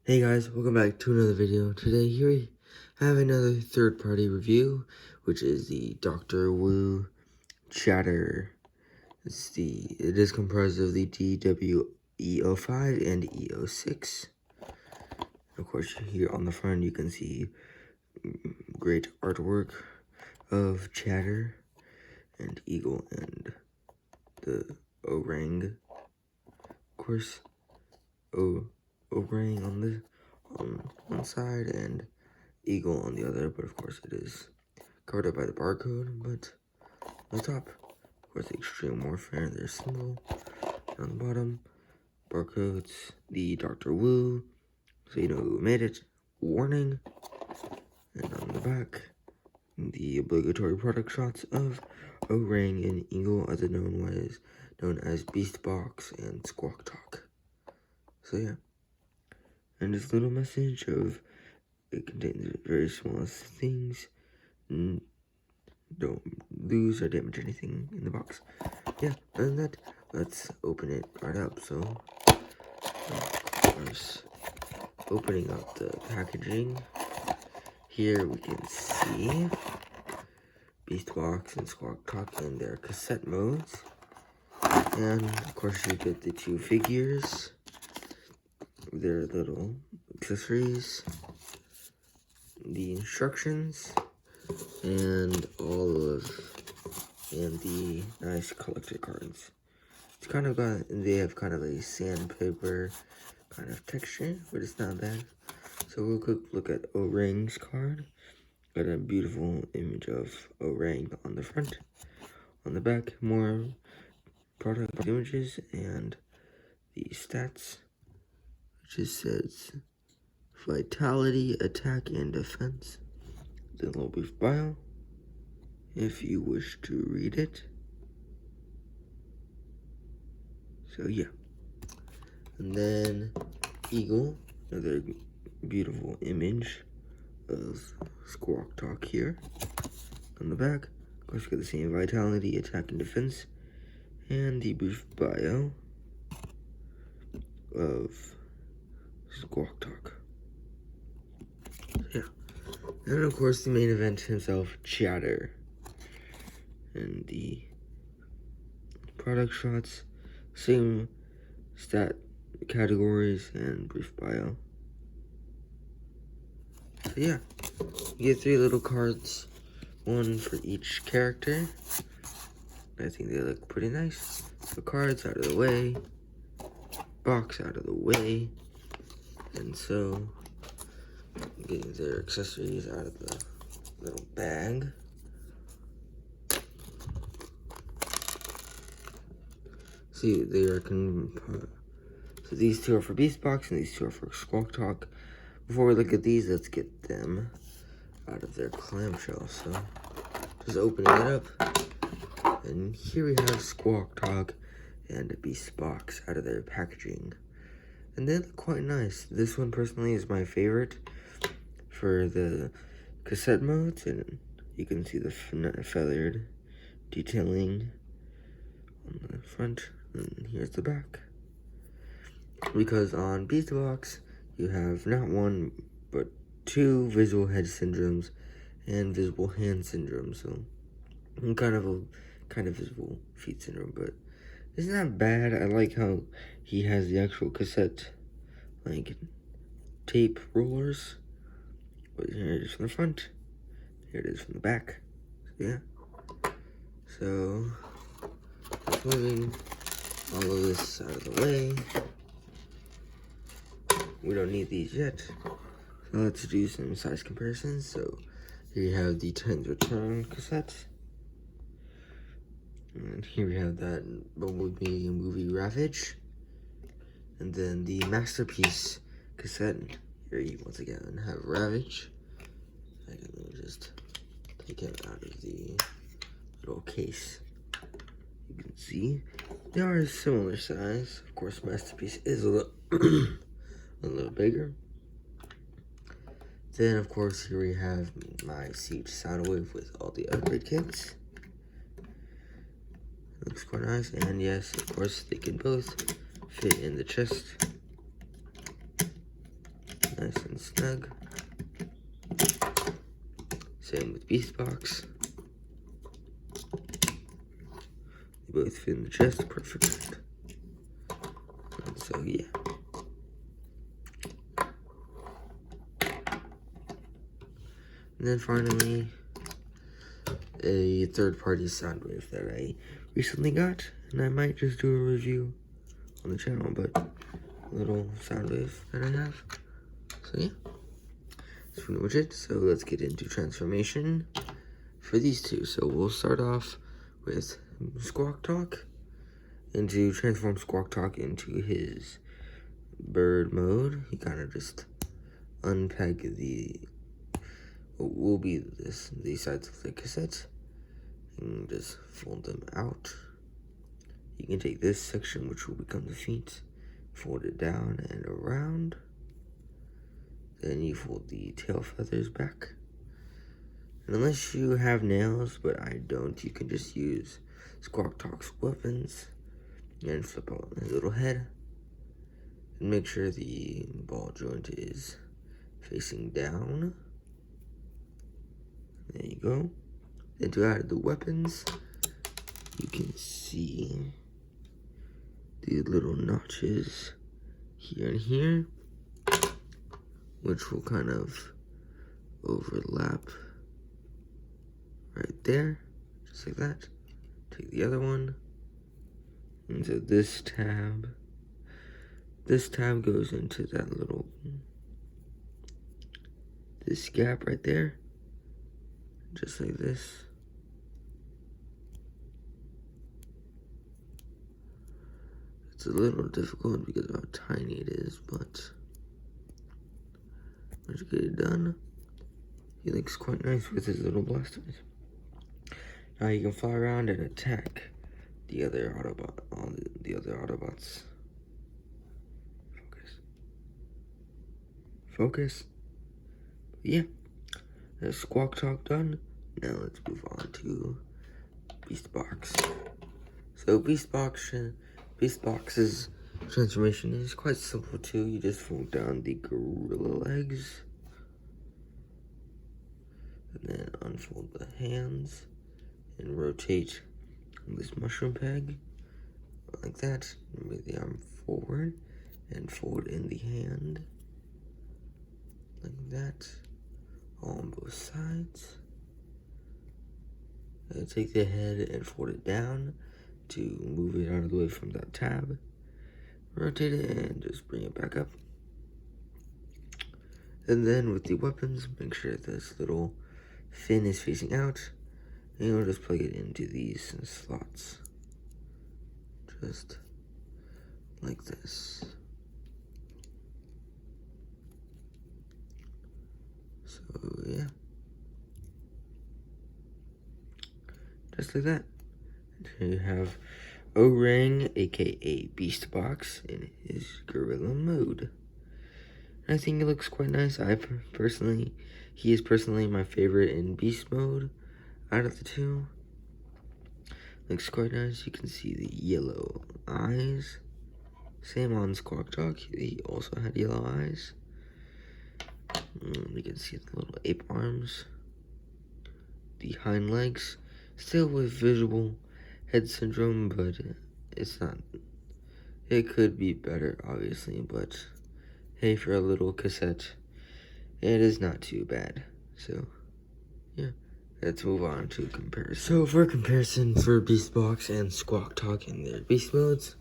Hey guys, welcome back to another video. Today here we have another third-party review, which is the Dr. Wu Chatter. It is comprised of the DW-E05 and E06. Of course, here on the front you can see great artwork of Chatter and Eagle and the orang. Of course, orang on one side and Eagle on the other, but of course it is covered up by the barcode. But on the top, of course, the Extreme Warfare, their symbol. And on the bottom, barcodes, the Dr. Wu, so you know who made it, warning. And on the back, the obligatory product shots of Orang and Eagle, other known as Beastbox and Squaltalk. So yeah, and this little message of it contains very small things. Don't lose or damage anything in the box. Yeah, other than that, let's open it right up. So, of course, opening up the packaging. Here we can see Beastbox and SquakBox in their cassette modes. And, of course, you get the two figures, their little accessories, the instructions, and the nice collector cards. It's kind of they have kind of a sandpaper kind of texture, but it's not bad. So we'll quick look at Orang's card. Got a beautiful image of Orang on the front. On the back, more product images and the stats, which just says vitality, attack, and defense. The little brief bio, if you wish to read it. So yeah. And then Eagle, another beautiful image of Squawk here. On the back, of course, you got the same vitality, attack, and defense. And the brief bio of Squawk. Yeah. And of course, the main event himself, Chatter. And the product shots, same stat categories and brief bio. So yeah, you get 3 little cards, one for each character. I think they look pretty nice. The cards out of the way, box out of the way, and so getting their accessories out of the little bag. See, they are so these two are for Beastbox and these two are for Squawktalk. Before we look at these, let's get them out of their clamshell. So just opening it up, and here we have Squawktalk and Beastbox out of their packaging, and they look quite nice. This one personally is my favorite for the cassette modes, and you can see the feathered detailing on the front, and here's the back. Because on Beastbox, you have not one, but 2 visual head syndromes and visible hand syndrome, so kind of visible feet syndrome, but it's not bad. I like how he has the actual cassette, like, tape rollers. But here it is from the front, here it is from the back, so yeah. So, moving all of this out of the way. We don't need these yet. So let's do some size comparisons. So here you have the Titans Return cassette. And here we have that Bumblebee movie Ravage. And then the Masterpiece cassette. Here you once again have Ravage. I can just take it out of the little case. You can see they are a similar size. Of course, Masterpiece is a little bigger. Then, of course, here we have my Siege Soundwave with all the upgrade kits. Looks quite nice, and yes, of course, they can both fit in the chest. nice and snug. Same with Beastbox. They both fit in the chest, perfect. And so yeah. And then finally, a third-party sound wave that I recently got, and I might just do a review on the channel, but a little sound wave that I have. So yeah, that's pretty much it. So let's get into transformation for these two. So we'll start off with SquakTalk, and to transform SquakTalk into his bird mode, he kind of just unpeg the what will be these sides of the cassette and just fold them out. You can take this section, which will become the feet, fold it down and around. Then you fold the tail feathers back. And unless you have nails, but I don't, you can just use SquakTalk's weapons and flip out his little head. And make sure the ball joint is facing down. There you go. Then to add the weapons, you can see the little notches here and here, which will kind of overlap right there, just like that. Take the other one, and so this tab goes into that little, this gap right there, just like this. It's a little difficult because of how tiny it is, but once you get it done, he looks quite nice with his little blasters. Now you can fly around and attack the other Autobot, all the other Autobots. Focus. Yeah, that's SquakTalk done. Now let's move on to Beastbox. So Beastbox's transformation is quite simple too. You just fold down the gorilla legs, and then unfold the hands, and rotate this mushroom peg, like that. Move the arm forward, and fold in the hand, like that, all on both sides. And take the head and fold it down to move it out of the way from that tab. Rotate it and just bring it back up. And then with the weapons, make sure this little fin is facing out, and we'll just plug it into these slots, just like this. So yeah, just like that. And here you have Orang, aka Beastbox, in his gorilla mode. And I think it looks quite nice. He is personally my favorite in beast mode out of the two. Looks quite nice. You can see the yellow eyes. Same on SquakTalk. He also had yellow eyes. You can see the little ape arms. The hind legs. Still with visual head syndrome, but it's not. It could be better, obviously, but hey, for a little cassette, it is not too bad. So, yeah, let's move on to comparison. So, for comparison for Beastbox and SquakTalk in their beast modes,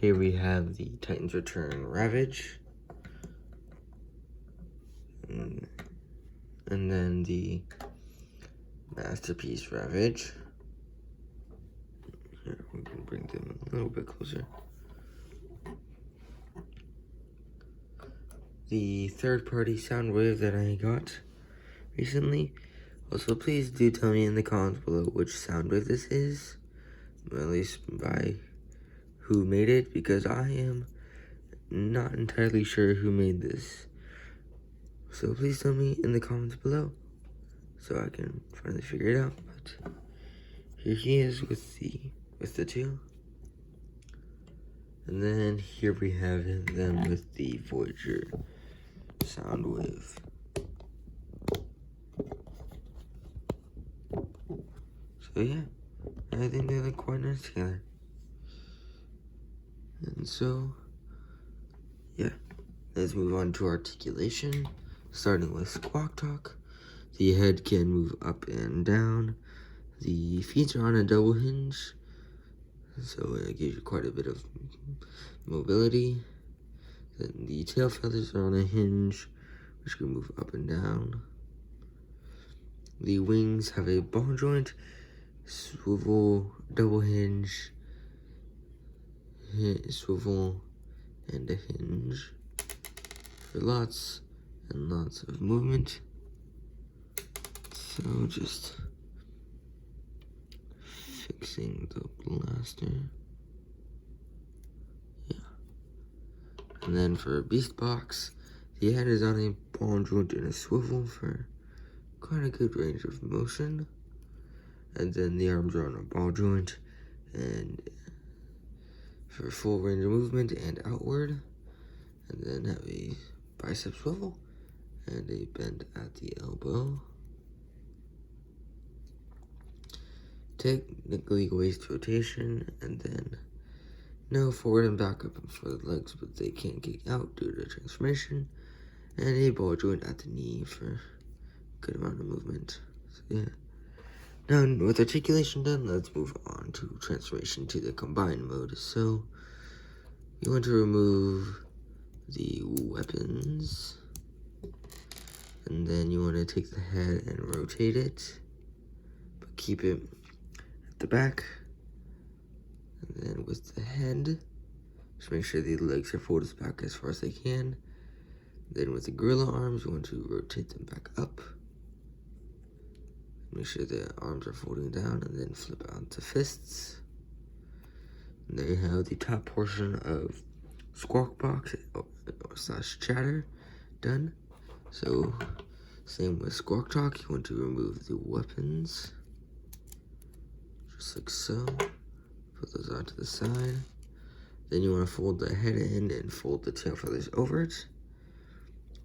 here we have the Titans Return Ravage, and then the Masterpiece Ravage. Here, we can bring them a little bit closer. The third-party sound wave that I got recently. Also, please do tell me in the comments below which sound wave this is, or at least by who made it, because I am not entirely sure who made this. So please tell me in the comments below, so I can finally figure it out. But here he is with the two. And then here we have them with the Voyager sound wave. So yeah, I think they look quite nice together. And so, yeah, let's move on to articulation, starting with SquakTalk. The head can move up and down. The feet are on a double hinge, so it gives you quite a bit of mobility. Then the tail feathers are on a hinge, which can move up and down. The wings have a ball joint, swivel, double hinge, swivel, and a hinge for lots and lots of movement. So just fixing the blaster. Yeah. And then for Beastbox, the head is on a ball joint and a swivel for quite a good range of motion. And then the arms are on a ball joint and for full range of movement and outward. And then have a bicep swivel and a bend at the elbow. Technically waist rotation, and then no forward and back up for the legs, but they can't kick out due to transformation. And a ball joint at the knee for a good amount of movement. So yeah. Now with articulation done, let's move on to transformation to the combined mode. So you want to remove the weapons, and then you want to take the head and rotate it, but keep it at the back. And then with the head, just make sure the legs are folded back as far as they can. Then with the gorilla arms, you want to rotate them back up. Make sure the arms are folding down, and then flip out to fists. And there you have the top portion of SquakBox / chatter done. So same with SquakTalk, you want to remove the weapons, just like so. Put those onto the side. Then you want to fold the head in and fold the tail feathers over it.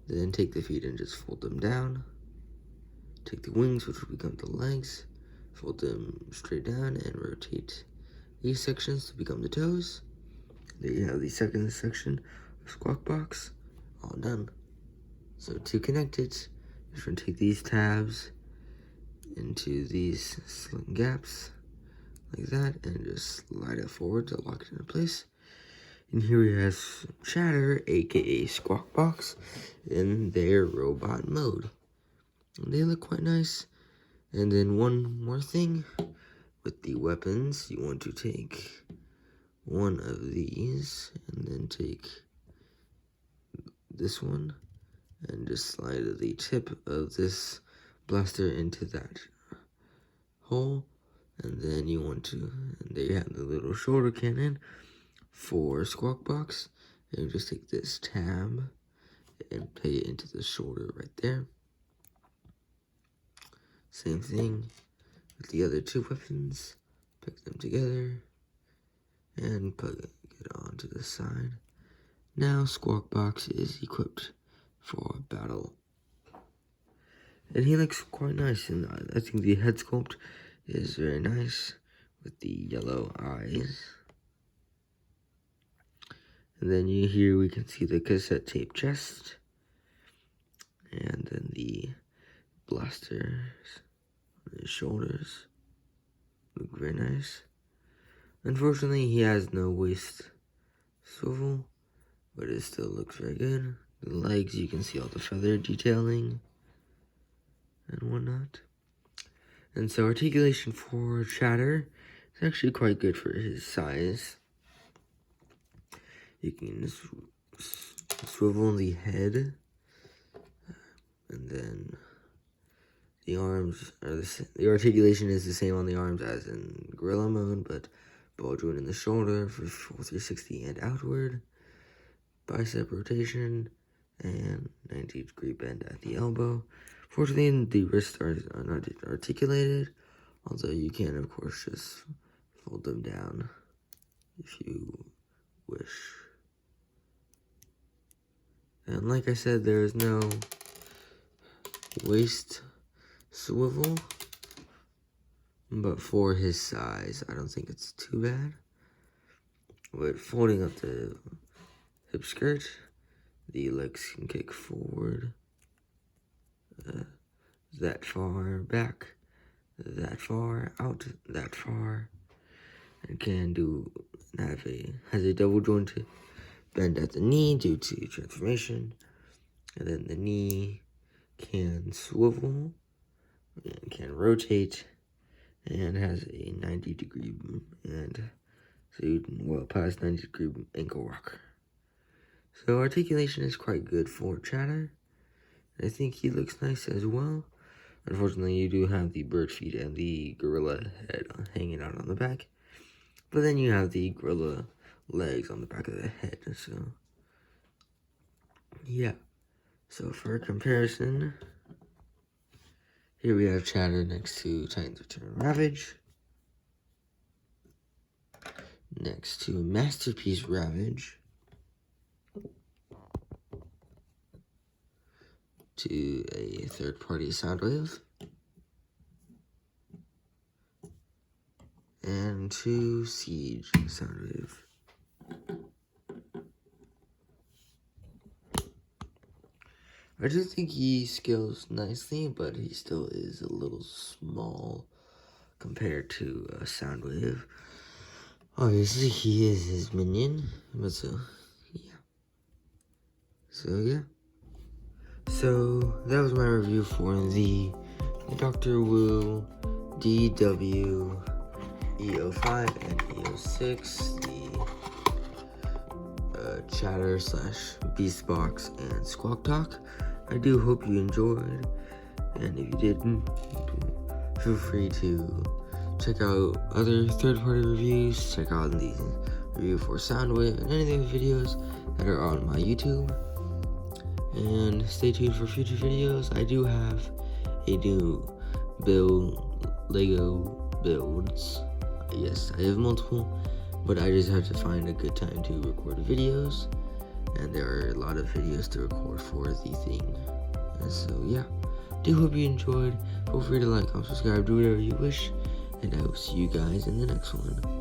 Then take the feet and just fold them down. Take the wings, which will become the legs, fold them straight down and rotate these sections to become the toes. There you have the second section of SquakBox, all done. So to connect it, you're going to take these tabs into these sling gaps, like that, and just slide it forward to lock it into place. And here we have Chatter, aka SquakBox, in their robot mode. And they look quite nice. And then one more thing, with the weapons, you want to take one of these, and then take this one, and just slide the tip of this blaster into that hole. And then you want to, and there you have the little shoulder cannon for SquakBox. And you just take this tab and play it into the shoulder right there. Same thing with the other two weapons. Pick them together and plug it onto the side. Now SquakBox is equipped for battle. And he looks quite nice, and I think the head sculpt is very nice with the yellow eyes. And then here we can see the cassette tape chest, and then the blasters on his shoulders. Look very nice. Unfortunately, he has no waist swivel, but it still looks very good. The legs, you can see all the feather detailing and whatnot. And so articulation for Chatter is actually quite good for his size. You can swivel the head, and then the arms are the articulation is the same on the arms as in gorilla mode, but ball joint in the shoulder for full 360 and outward, bicep rotation, and 90-degree bend at the elbow. Fortunately, the wrists are not articulated, although you can, of course, just fold them down if you wish. And like I said, there is no waist swivel, but for his size, I don't think it's too bad. But folding up the hip skirt, the legs can kick forward, that far back, that far out, that far, and has a double jointed bend at the knee due to transformation, and then the knee can swivel and can rotate and has a 90-degree and well past 90-degree ankle rocker. So articulation is quite good for Chatter. I think he looks nice as well. Unfortunately, you do have the bird feet and the gorilla head hanging out on the back, but then you have the gorilla legs on the back of the head. So yeah. So for comparison, here we have Chatter next to Titans Return Ravage. Next to Masterpiece Ravage. To a third-party Soundwave. And to Siege Soundwave. I do think he scales nicely, but he still is a little small compared to Soundwave. Obviously, he is his minion, but yeah. So, that was my review for the Dr. Wu DW-E05 and E06, the Chatter / Beastbox and SquakTalk. I do hope you enjoyed, and if you didn't, feel free to check out other third-party reviews, check out the review for Soundwave and any of the videos that are on my YouTube, and stay tuned for future videos. I do have a new Lego builds. Yes, I have multiple, but I just have to find a good time to record videos, and there are a lot of videos to record for the thing. And so yeah, do hope you enjoyed. Feel free to like, comment, subscribe, do whatever you wish, and I will see you guys in the next one.